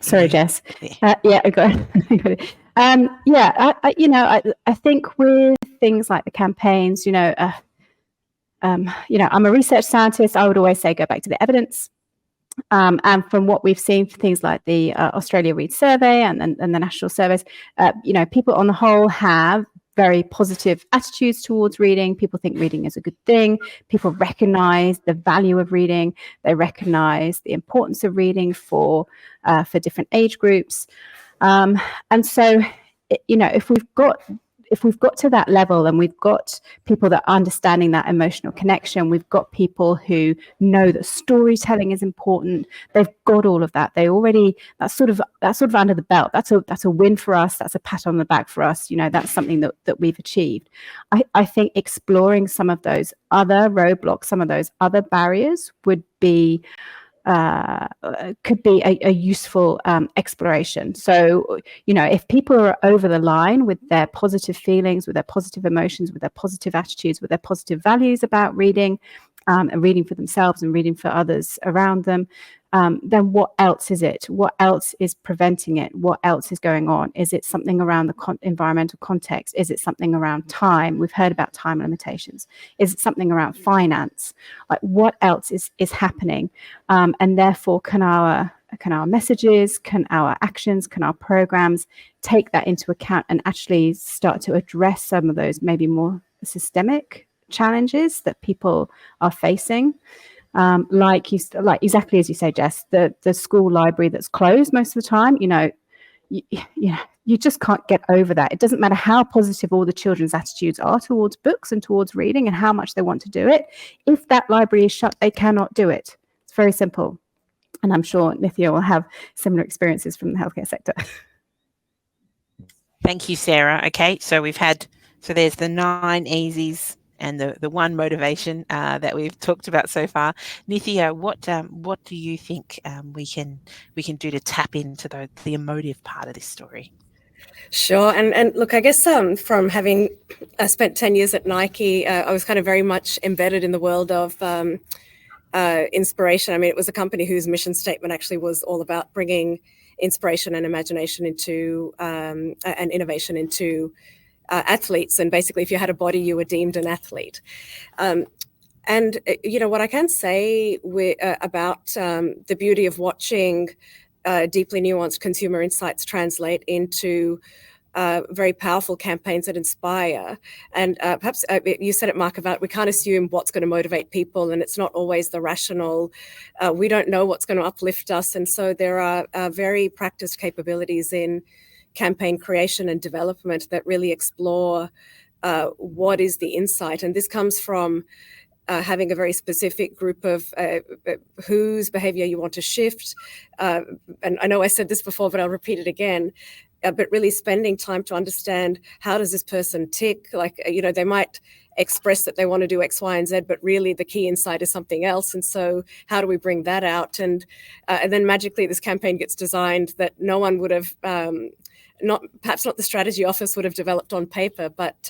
Sorry, Jess. Yeah, I got it. I think with things like the campaigns, I'm a research scientist. I would always say go back to the evidence. And from what we've seen for things like the Australia Read Survey and the national surveys, people on the whole have very positive attitudes towards reading. People think reading is a good thing. People recognize the value of reading. They recognize the importance of reading for different age groups. And so, if we've got to that level and we've got people that are understanding that emotional connection, we've got people who know that storytelling is important. They've got all of that. They already, that's sort of under the belt. That's a win for us. That's a pat on the back for us. That's something that we've achieved. I think exploring some of those other roadblocks, some of those other barriers could be a useful exploration. So, if people are over the line with their positive feelings, with their positive emotions, with their positive attitudes, with their positive values about reading, and reading for themselves and reading for others around them, then what else is it? What else is preventing it? What else is going on? Is it something around the environmental context? Is it something around time? We've heard about time limitations. Is it something around finance? Like, what else is happening? And therefore, can our messages, can our actions, can our programs take that into account and actually start to address some of those maybe more systemic challenges that people are facing? Like exactly as you say, Jess, the school library that's closed most of the time, you just can't get over that. It doesn't matter how positive all the children's attitudes are towards books and towards reading and how much they want to do it. If that library is shut, they cannot do it. It's very simple. And I'm sure Nithya will have similar experiences from the healthcare sector. Thank you, Sarah. Okay, so there's the 9 easies and the one motivation that we've talked about so far. Nithya, what do you think we can do to tap into the emotive part of this story? Sure, and look, I guess from having spent 10 years at Nike, I was kind of very much embedded in the world of inspiration. I mean, it was a company whose mission statement actually was all about bringing inspiration and imagination into and innovation into athletes. And basically, if you had a body, you were deemed an athlete. And what I can say about the beauty of watching deeply nuanced consumer insights translate into very powerful campaigns that inspire. And perhaps you said it, Mark, about we can't assume what's going to motivate people, and it's not always the rational. We don't know what's going to uplift us. And so there are very practiced capabilities in campaign creation and development that really explore what is the insight. And this comes from having a very specific group of whose behavior you want to shift. And I know I said this before, but I'll repeat it again. But really spending time to understand, how does this person tick? Like, they might express that they want to do X, Y, and Z, but really the key insight is something else. And so how do we bring that out? And then magically this campaign gets designed that no one would have, perhaps not the strategy office would have developed on paper, but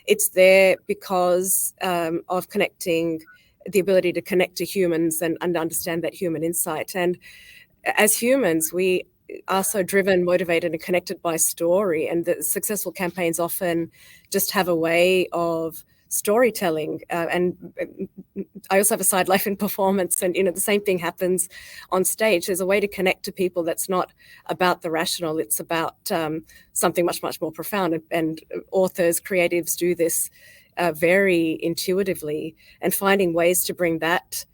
it's there because of connecting, the ability to connect to humans and understand that human insight. And as humans, we are so driven, motivated, and connected by story. And the successful campaigns often just have a way of storytelling. And I also have a side life in performance, and the same thing happens on stage. There's a way to connect to people that's not about the rational. It's about something much, much more profound. And authors, creatives do this very intuitively, and finding ways to bring that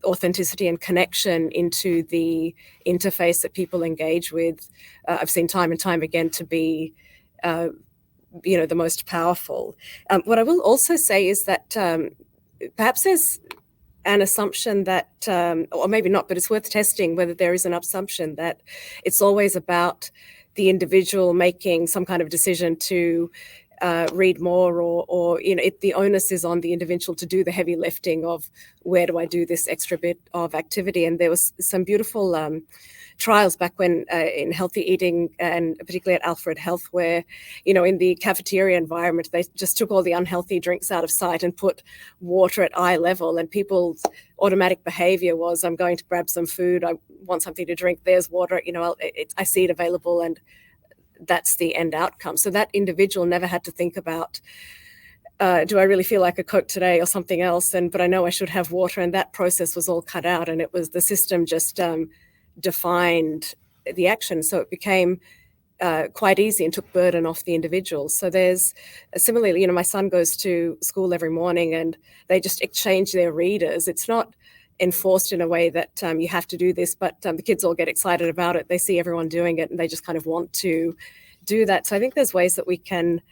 authenticity and connection into the interface that people engage with, I've seen time and time again to be the most powerful. What I will also say is that perhaps there's an assumption that, or maybe not, but it's worth testing whether there is an assumption that it's always about the individual making some kind of decision to read more, or the onus is on the individual to do the heavy lifting of where do I do this extra bit of activity. And there was some beautiful trials back when in healthy eating, and particularly at Alfred Health, where, in the cafeteria environment, they just took all the unhealthy drinks out of sight and put water at eye level, and people's automatic behavior was, I'm going to grab some food, I want something to drink, there's water, I see it available, and that's the end outcome. So that individual never had to think about, do I really feel like a Coke today or something else? But I know I should have water, and that process was all cut out, and it was the system just defined the action. So it became quite easy and took burden off the individual. So there's similarly, my son goes to school every morning and they just exchange their readers. It's not enforced in a way that you have to do this, but the kids all get excited about it. They see everyone doing it and they just kind of want to do that. So I think there's ways that we can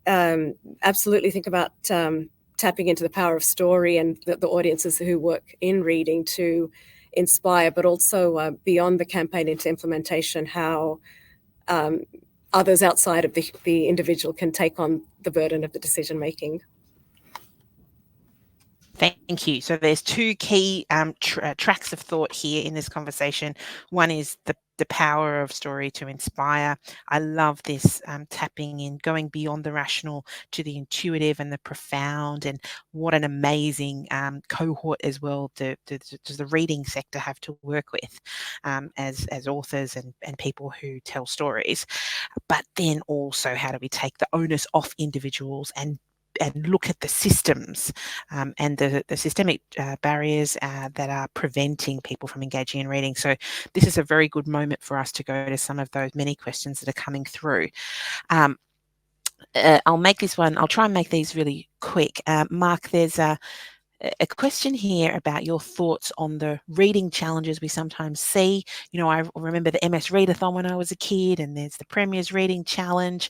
absolutely think about tapping into the power of story and the audiences who work in reading to inspire, but also beyond the campaign into implementation, how others outside of the individual can take on the burden of the decision making. Thank you. So there's two key tracks of thought here in this conversation. One is the power of story to inspire. I love this tapping in, going beyond the rational to the intuitive and the profound, and what an amazing cohort as well does the reading sector have to work with as authors and people who tell stories. But then also, how do we take the onus off individuals and look at the systems and the systemic barriers that are preventing people from engaging in reading. So this is a very good moment for us to go to some of those many questions that are coming through. I'll try and make these really quick. Mark, there's a question here about your thoughts on the reading challenges we sometimes see. I remember the MS Readathon when I was a kid, and there's the Premier's Reading Challenge.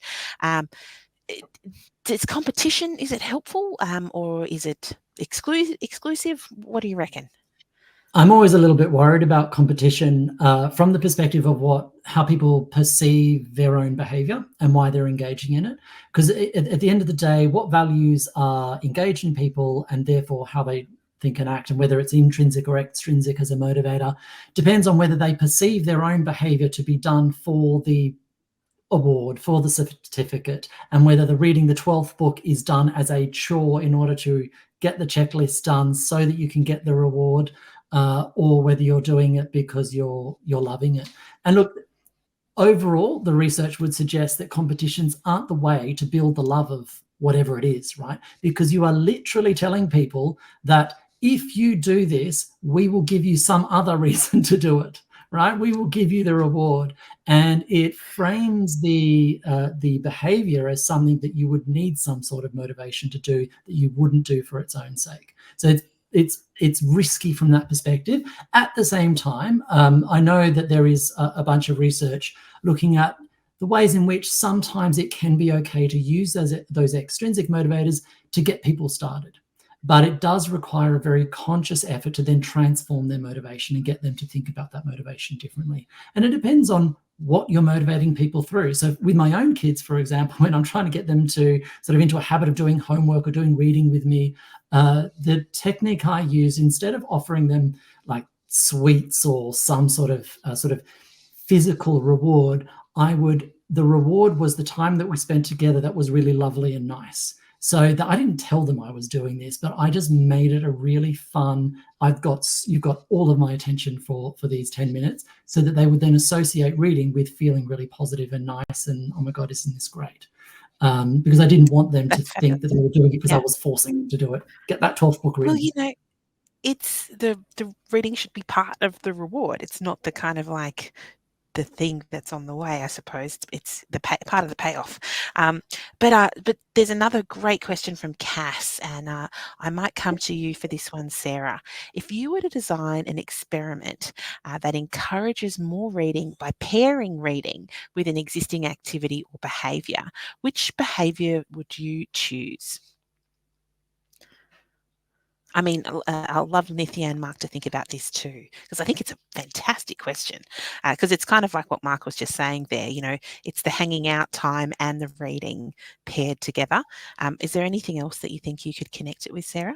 Is competition, is it helpful or is it exclusive? What do you reckon? I'm always a little bit worried about competition from the perspective of how people perceive their own behavior and why they're engaging in it. Because at the end of the day, what values are engaged in people, and therefore how they think and act, and whether it's intrinsic or extrinsic as a motivator, depends on whether they perceive their own behavior to be done for the award, for the certificate, and whether the reading the 12th book is done as a chore in order to get the checklist done so that you can get the reward, or whether you're doing it because you're loving it. And look, overall, the research would suggest that competitions aren't the way to build the love of whatever it is, right? Because you are literally telling people that if you do this, we will give you some other reason to do it. Right, we will give you the reward, and it frames the behavior as something that you would need some sort of motivation to do that you wouldn't do for its own sake. So it's risky from that perspective. At the same time, I know that there is a bunch of research looking at the ways in which sometimes it can be okay to use those extrinsic motivators to get people started. But it does require a very conscious effort to then transform their motivation and get them to think about that motivation differently. And it depends on what you're motivating people through. So with my own kids, for example, when I'm trying to get them to sort of into a habit of doing homework or doing reading with me, the technique I use, instead of offering them like sweets or some sort of physical reward, the reward was the time that we spent together that was really lovely and nice. So I didn't tell them I was doing this, but I just made it a really fun, you've got all of my attention for these 10 minutes, so that they would then associate reading with feeling really positive and nice and, oh my God, isn't this great? Because I didn't want them to think that they were doing it because I was forcing them to do it. Get that 12th book reading. Well, it's the reading should be part of the reward. It's not the kind of like the thing that's on the way, I suppose. It's the part of the payoff. But there's another great question from Cass, and I might come to you for this one, Sarah. If you were to design an experiment that encourages more reading by pairing reading with an existing activity or behaviour, which behaviour would you choose? I mean, I'll love Nithya and Mark to think about this too, because I think it's a fantastic question. Because it's kind of like what Mark was just saying there. You know, it's the hanging out time and the reading paired together. Is there anything else that you think you could connect it with, Sarah?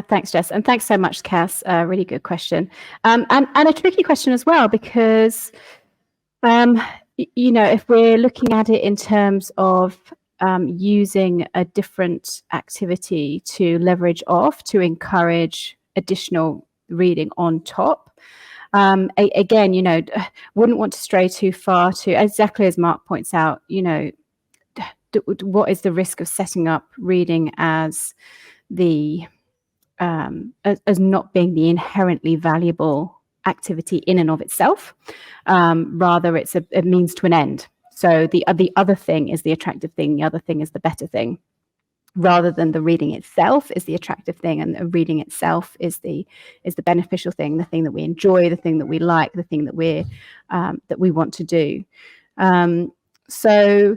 Thanks, Jess, and thanks so much, Cass. Really good question, and a tricky question as well, because you know, if we're looking at it in terms of using a different activity to leverage off to encourage additional reading on top. Again, you know, wouldn't want to stray too far to, exactly as Mark points out, you know, what is the risk of setting up reading as the as not being the inherently valuable activity in and of itself. Rather, it's a means to an end. So the other thing is the attractive thing. The other thing is the better thing, rather than the reading itself is the attractive thing, and the reading itself is the beneficial thing, the thing that we enjoy, the thing that we like, the thing that we want to do. So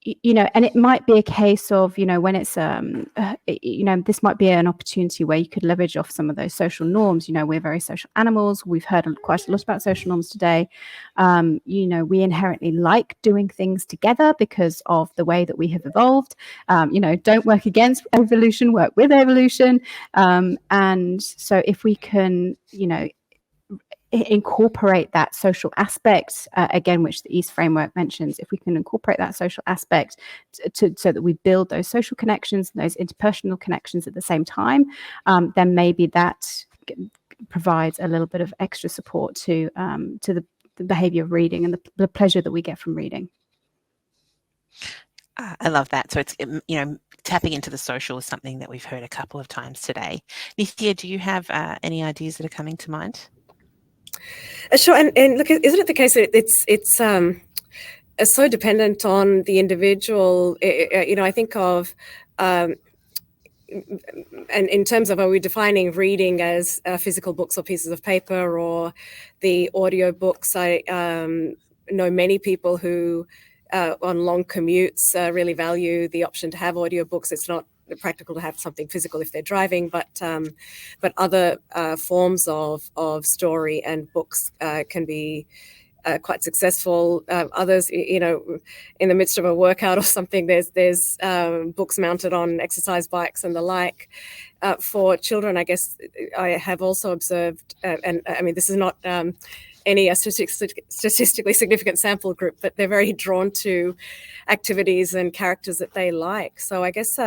you know, and it might be a case of, you know, when it's you know, this might be an opportunity where you could leverage off some of those social norms. You know, we're very social animals. We've heard quite a lot about social norms today. You know, we inherently like doing things together because of the way that we have evolved. You know, don't work against evolution, work with evolution. And so if we can, you know, incorporate that social aspect, again, which the East framework mentions, if we can incorporate that social aspect so that we build those social connections and those interpersonal connections at the same time, then maybe that provides a little bit of extra support to the behavior of reading and the pleasure that we get from reading. I love that. So it's, you know, tapping into the social is something that we've heard a couple of times today. Nithya, do you have any ideas that are coming to mind? Sure, and look, isn't it the case that it's so dependent on the individual? You know, I think of, and in terms of, are we defining reading as physical books or pieces of paper or the audio books? I know many people who on long commutes really value the option to have audiobooks. It's not practical to have something physical if they're driving, but other forms of story and books can be quite successful. Others, you know, in the midst of a workout or something, there's books mounted on exercise bikes and the like. For children, I guess I have also observed, and I mean, this is not any statistically significant sample group, but they're very drawn to activities and characters that they like. So I guess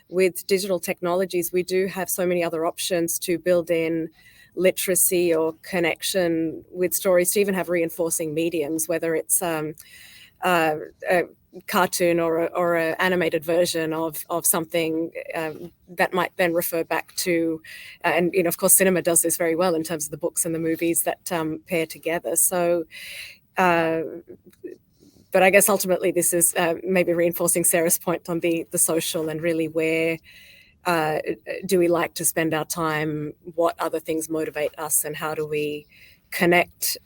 with digital technologies, we do have so many other options to build in literacy or connection with stories, to even have reinforcing mediums, whether it's a cartoon or an animated version of something that might then refer back to, and you know, of course, cinema does this very well in terms of the books and the movies that pair together. So, but I guess ultimately this is maybe reinforcing Sarah's point on the social, and really where do we like to spend our time, what other things motivate us, and how do we connect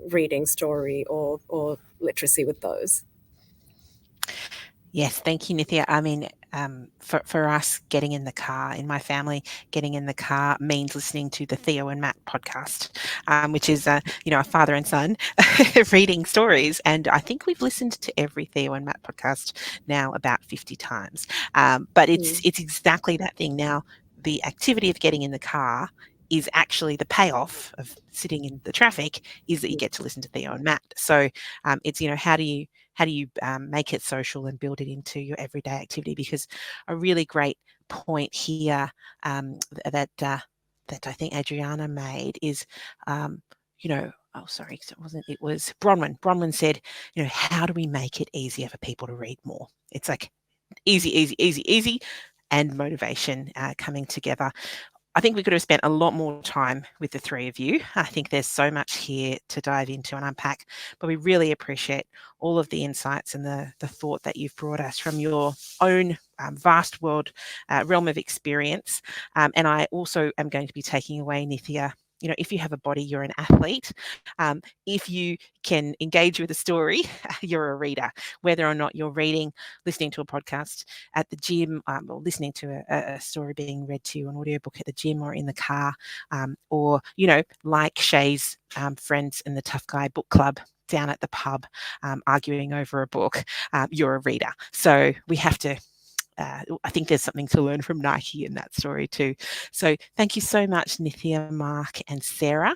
reading, story or literacy with those. Yes, thank you, Nithya. I mean, for us, getting in the car, in my family, getting in the car means listening to the Theo and Matt podcast, which is, you know, a father and son reading stories. And I think we've listened to every Theo and Matt podcast now about 50 times. But it's exactly that thing. Now, the activity of getting in the car is actually the payoff of sitting in the traffic is that you get to listen to Theo and Matt. So it's, you know, how do you make it social and build it into your everyday activity? Because a really great point here that I think Adriana made is, you know, oh, sorry, it was Bronwyn. Bronwyn said, you know, how do we make it easier for people to read more? It's like easy, and motivation coming together. I think we could have spent a lot more time with the three of you. I think there's so much here to dive into and unpack, but we really appreciate all of the insights and the thought that you've brought us from your own vast realm of experience. And I also am going to be taking away, Nithya, you know, if you have a body, you're an athlete. If you can engage with a story, you're a reader. Whether or not you're reading, listening to a podcast at the gym, or listening to a story being read to you, an audiobook at the gym or in the car, or, you know, like Shay's friends in the Tough Guy Book Club down at the pub, arguing over a book, you're a reader. So we have to, I think there's something to learn from Nike in that story too. So thank you so much, Nithya, Mark and Sarah.